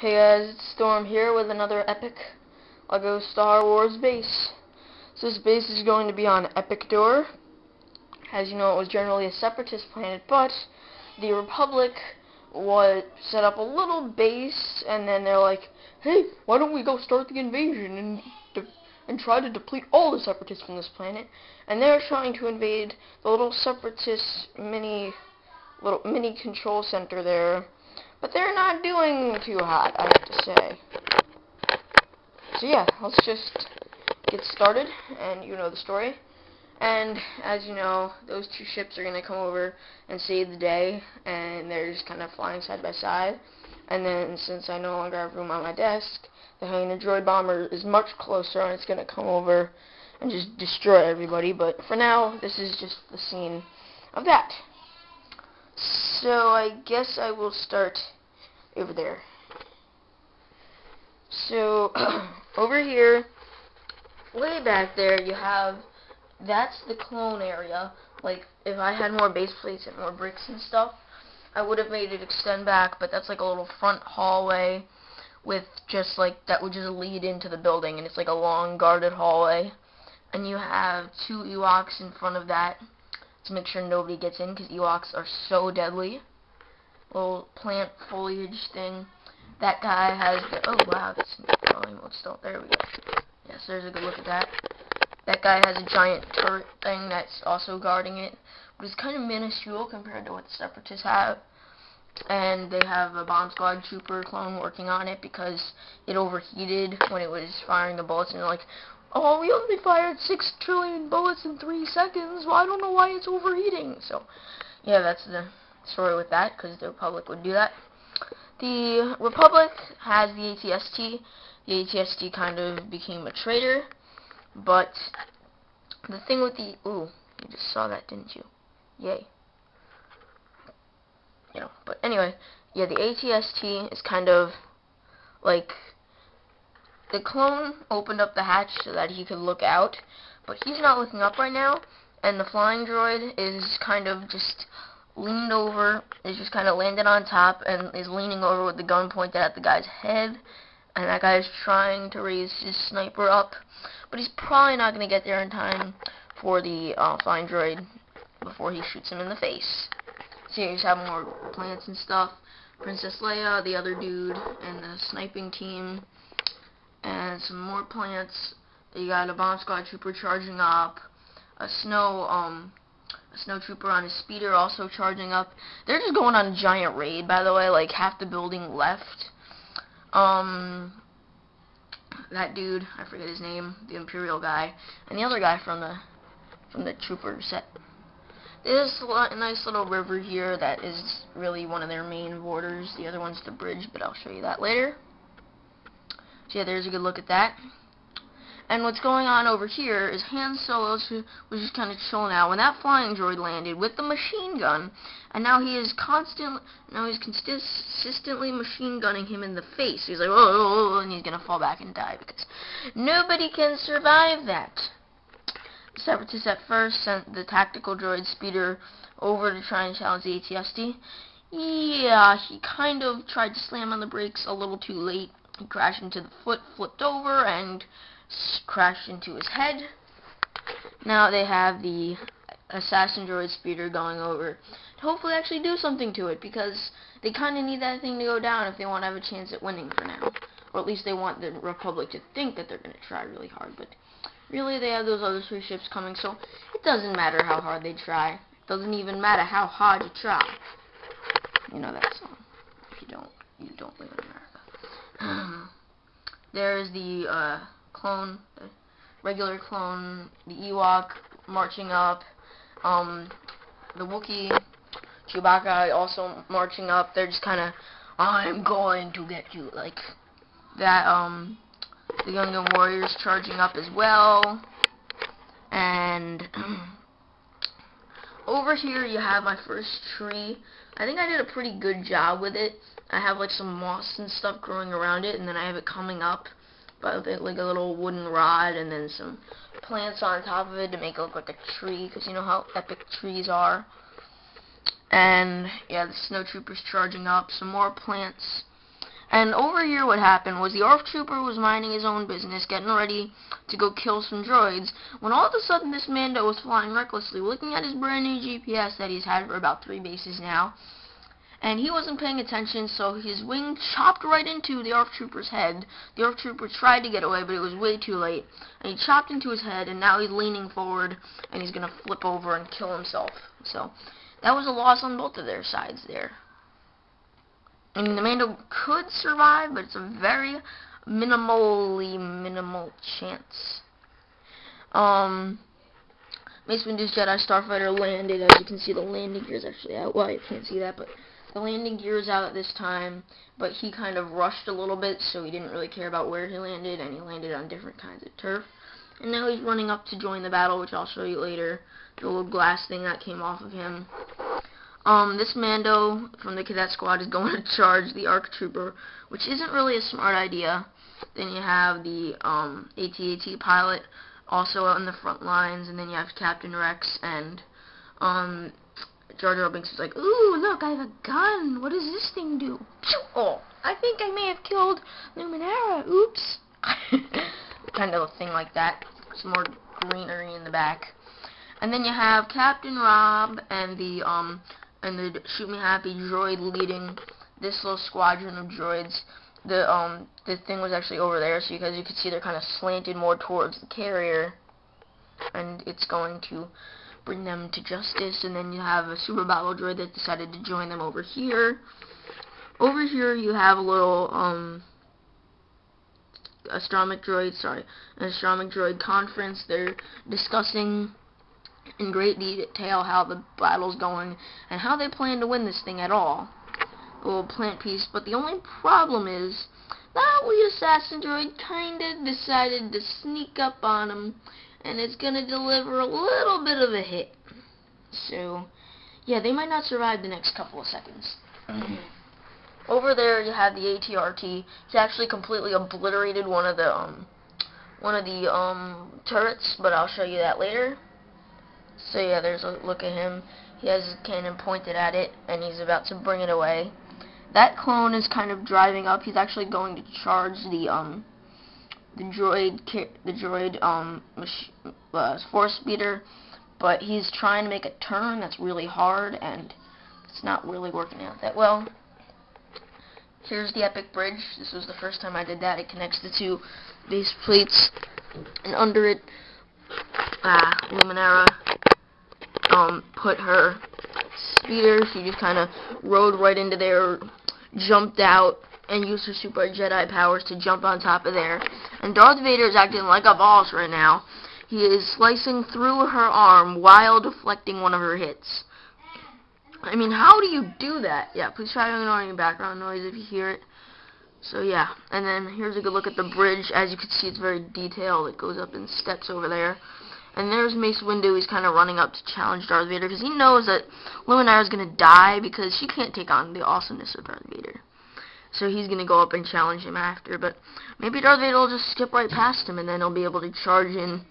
Hey guys, it's Storm here with another epic LEGO Star Wars base. So this base is going to be on Epiccdor. As you know, it was generally a separatist planet, but the Republic set up a little base, and then they're like, hey, why don't we go start the invasion and try to deplete all the separatists from this planet? And they're trying to invade the little separatist mini control center there. But they're not doing too hot, I have to say. So yeah, let's just get started, and you know the story. And as you know, those two ships are going to come over and save the day, and they're just kind of flying side by side. And then, since I no longer have room on my desk, the Hyena droid bomber is much closer, and it's going to come over and just destroy everybody. But for now, this is just the scene of that. So I guess I will start over there. So over here, way back there, you have, that's the clone area. Like, if I had more base plates and more bricks and stuff, I would have made it extend back, but that's like a little front hallway with just like, that would just lead into the building, and it's like a long guarded hallway. And you have two Ewoks in front of that to make sure nobody gets in, because Ewoks are so deadly. Little plant foliage thing. That guy has the, oh wow, that's volume mode still. There we go. Yes, there's a good look at that. That guy has a giant turret thing that's also guarding it, but it's kind of minuscule compared to what the Separatists have. And they have a bomb squad trooper clone working on it because it overheated when it was firing the bullets, and they're like, oh, we only fired 6 trillion bullets in 3 seconds. Well, I don't know why it's overheating. So, yeah, that's the story with that, because the Republic would do that. The Republic has the ATST. The ATST kind of became a traitor, but the thing with the, ooh, you just saw that, didn't you? Yay. You know, but anyway, yeah, the ATST is kind of like, the clone opened up the hatch so that he could look out, but he's not looking up right now, and the flying droid is kind of just leaned over, is just kind of landed on top, and is leaning over with the gun pointed at the guy's head, and that guy is trying to raise his sniper up, but he's probably not going to get there in time for the flying droid before he shoots him in the face. So you just have more plants and stuff. Princess Leia, the other dude, and the sniping team, and some more plants. You got a bomb squad trooper charging up, a snow trooper on his speeder also charging up. They're just going on a giant raid, by the way, like half the building left. That dude, I forget his name, the Imperial guy, and the other guy from the trooper set. There's a nice little river here that is really one of their main borders. The other one's the bridge, but I'll show you that later. So yeah, there's a good look at that. And what's going on over here is Han Solo was just kind of chilling out when that flying droid landed with the machine gun, and now he's consistently machine gunning him in the face. He's like, oh, and he's gonna fall back and die because nobody can survive that. The Separatists at first sent the tactical droid speeder over to try and challenge the ATST. Yeah, he kind of tried to slam on the brakes a little too late. He crashed into the foot, flipped over, and crashed into his head. Now they have the assassin droid speeder going over to hopefully actually do something to it, because they kind of need that thing to go down if they want to have a chance at winning for now. Or at least they want the Republic to think that they're going to try really hard, but really they have those other 3 ships coming, so it doesn't matter how hard they try. It doesn't even matter how hard you try. You know that song. If you don't live in America. There's the clone, the regular clone, the Ewok marching up, the Wookiee, Chewbacca also marching up. They're just kind of, I'm going to get you, like that. The Gungan warriors charging up as well, and over here you have my first tree. I think I did a pretty good job with it. I have like some moss and stuff growing around it, and then I have it coming up by like a little wooden rod, and then some plants on top of it to make it look like a tree, because you know how epic trees are. And yeah, the snowtroopers charging up, some more plants, And over here what happened was the ARC Trooper was minding his own business, getting ready to go kill some droids, when all of a sudden this Mando was flying recklessly, looking at his brand new GPS that he's had for about 3 bases now, and he wasn't paying attention, so his wing chopped right into the ARC Trooper's head. The ARC Trooper tried to get away, but it was way too late, and he chopped into his head, and now he's leaning forward, and he's going to flip over and kill himself. So that was a loss on both of their sides there. I mean, the Mando could survive, but it's a very minimal chance. Mace Windu's Jedi Starfighter landed. As you can see, the landing gear is actually out. Well, you can't see that, but the landing gear is out at this time. But he kind of rushed a little bit, so he didn't really care about where he landed, and he landed on different kinds of turf. And now he's running up to join the battle, which I'll show you later. The little glass thing that came off of him. This Mando from the Cadet Squad is going to charge the ARC Trooper, which isn't really a smart idea. Then you have the AT-AT pilot also on the front lines, and then you have Captain Rex, and Jar Jar Binks is like, "Ooh, look, I have a gun. What does this thing do? Pew! Oh, I think I may have killed Luminara. Oops." Kind of a thing like that. Some more greenery in the back. And then you have Captain Rob and the Shoot Me Happy droid leading this little squadron of droids. The thing was actually over there, so you could see they're kind of slanted more towards the carrier, and it's going to bring them to justice. And then you have a super battle droid that decided to join them over here. Over here you have a little astronomic droid conference. They're discussing in great detail how the battle's going and how they plan to win this thing at all. A little plant piece, but the only problem is that lead assassin droid kinda decided to sneak up on him, and it's gonna deliver a little bit of a hit. So yeah, they might not survive the next couple of seconds. Over there you have the AT-RT. It's actually completely obliterated one of the turrets, but I'll show you that later. So yeah, there's a look at him. He has his cannon pointed at it, and he's about to bring it away. That clone is kind of driving up. He's actually going to charge the droid force speeder, but he's trying to make a turn that's really hard, and it's not really working out that well. Here's the Epic Bridge. This was the first time I did that. It connects the two base plates, and under it, Luminara put her speeder. She just kind of rode right into there, jumped out, and used her super Jedi powers to jump on top of there. And Darth Vader is acting like a boss right now. He is slicing through her arm while deflecting one of her hits. I mean, how do you do that? Yeah, please try ignoring background noise if you hear it. So yeah, and then here's a good look at the bridge. As you can see, it's very detailed. It goes up in steps over there. And there's Mace Windu. He's kind of running up to challenge Darth Vader because he knows that Luminara is going to die because she can't take on the awesomeness of Darth Vader. So he's going to go up and challenge him after. But maybe Darth Vader will just skip right past him, and then he'll be able to charge in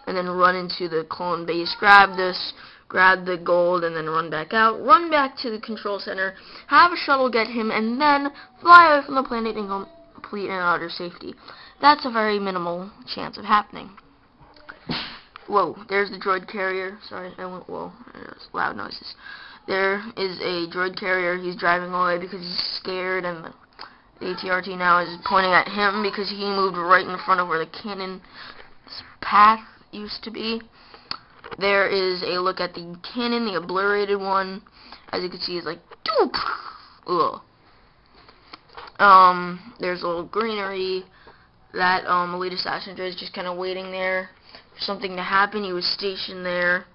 and then run into the clone base, grab the gold, and then run back out, run back to the control center, have a shuttle get him, and then fly away from the planet in complete and utter safety. That's a very minimal chance of happening. Whoa, there's the droid carrier. Sorry, I went whoa. There's loud noises. There is a droid carrier. He's driving away because he's scared, and the AT-RT now is pointing at him because he moved right in front of where the cannon's path used to be. There is a look at the cannon, the obliterated one. As you can see, it's like, doop! Ugh. There's a little greenery. That elite assassin droid is just kind of waiting there for something to happen. He was stationed there.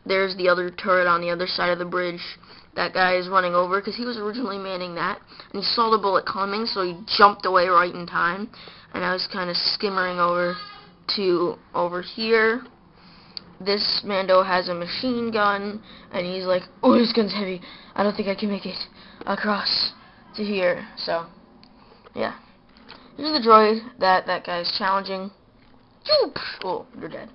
There's the other turret on the other side of the bridge. That guy is running over because he was originally manning that, and he saw the bullet coming, so he jumped away right in time. And I was kind of skimmering over to over here. This Mando has a machine gun, and he's like, "Oh, this gun's heavy. I don't think I can make it across to here." So, yeah. Here's the droid that guy's challenging. Oh, you're dead.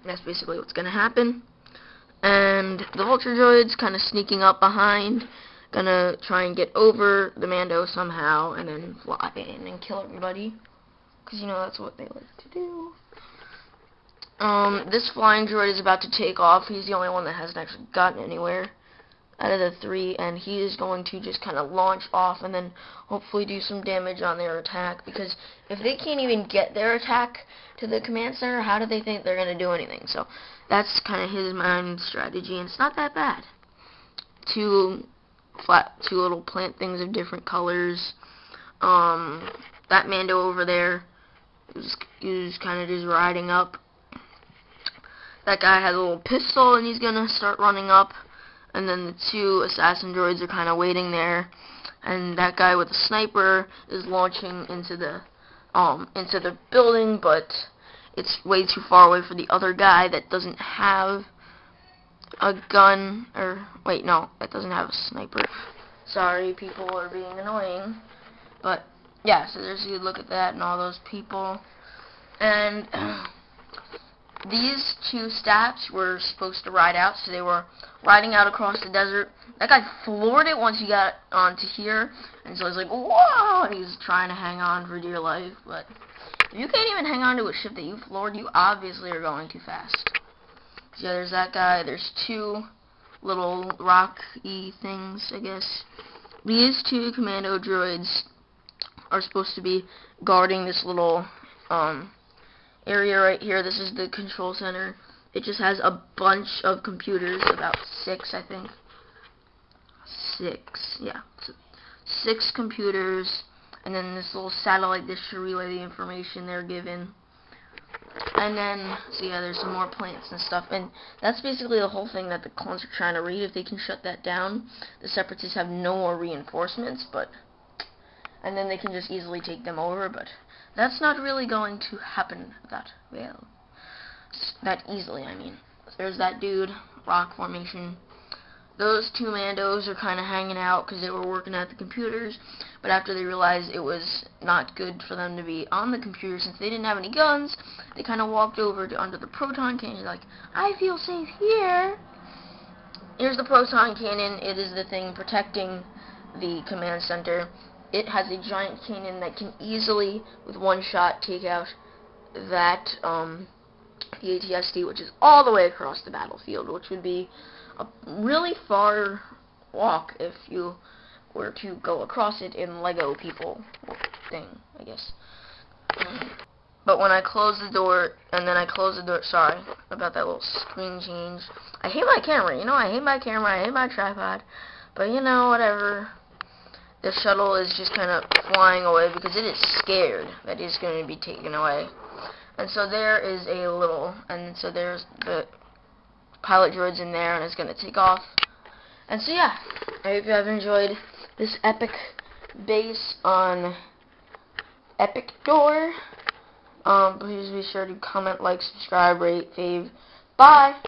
That's basically what's going to happen. And the Vulture droid's kind of sneaking up behind, gonna try and get over the Mando somehow and then fly in and kill everybody. Because, you know, that's what they like to do. This flying droid is about to take off. He's the only one that hasn't actually gotten anywhere out of the 3, and he is going to just kind of launch off and then hopefully do some damage on their attack, because if they can't even get their attack to the command center, how do they think they're going to do anything? So that's kind of his mind strategy, and it's not that bad. Two little plant things of different colors. That Mando over there is kind of just riding up. That guy has a little pistol, and he's going to start running up. And then the 2 assassin droids are kind of waiting there. And that guy with the sniper is launching into the building, but it's way too far away for the other guy that doesn't have a gun. Or, wait, no, that doesn't have a sniper. Sorry, people are being annoying. But, yeah, so there's a good look at that and all those people. And these 2 stats were supposed to ride out, so they were riding out across the desert. That guy floored it once he got onto here, and so he's like, whoa, and he's trying to hang on for dear life. But if you can't even hang on to a ship that you floored, you obviously are going too fast. So yeah, there's that guy. There's 2 little rocky things, I guess. These 2 commando droids are supposed to be guarding this little area right here. This is the control center. It just has a bunch of computers, about 6, I think. 6, yeah. So 6 computers, and then this little satellite dish to relay the information they're given. And then, so yeah, there's some more plants and stuff, and that's basically the whole thing that the clones are trying to read. If they can shut that down, the Separatists have no more reinforcements, and then they can just easily take them over, but that's not really going to happen that well. That easily, I mean. There's that dude, rock formation. Those 2 Mandos are kind of hanging out because they were working at the computers, but after they realized it was not good for them to be on the computer since they didn't have any guns, they kind of walked over to under the proton cannon, like, I feel safe here. Here's the proton cannon. It is the thing protecting the command center. It has a giant cannon that can easily, with one shot, take out that, the ATSD, which is all the way across the battlefield, which would be a really far walk if you were to go across it in Lego people thing, I guess. But when I close the door, sorry about that little screen change. I hate my camera, you know, I hate my camera, I hate my tripod, but you know, whatever. The shuttle is just kind of flying away because it is scared that it's going to be taken away. And so there is a little, and so there's the pilot droids in there, and it's going to take off. And so yeah, I hope you have enjoyed this epic base on Epiccdor. Please be sure to comment, like, subscribe, rate, fave. Bye!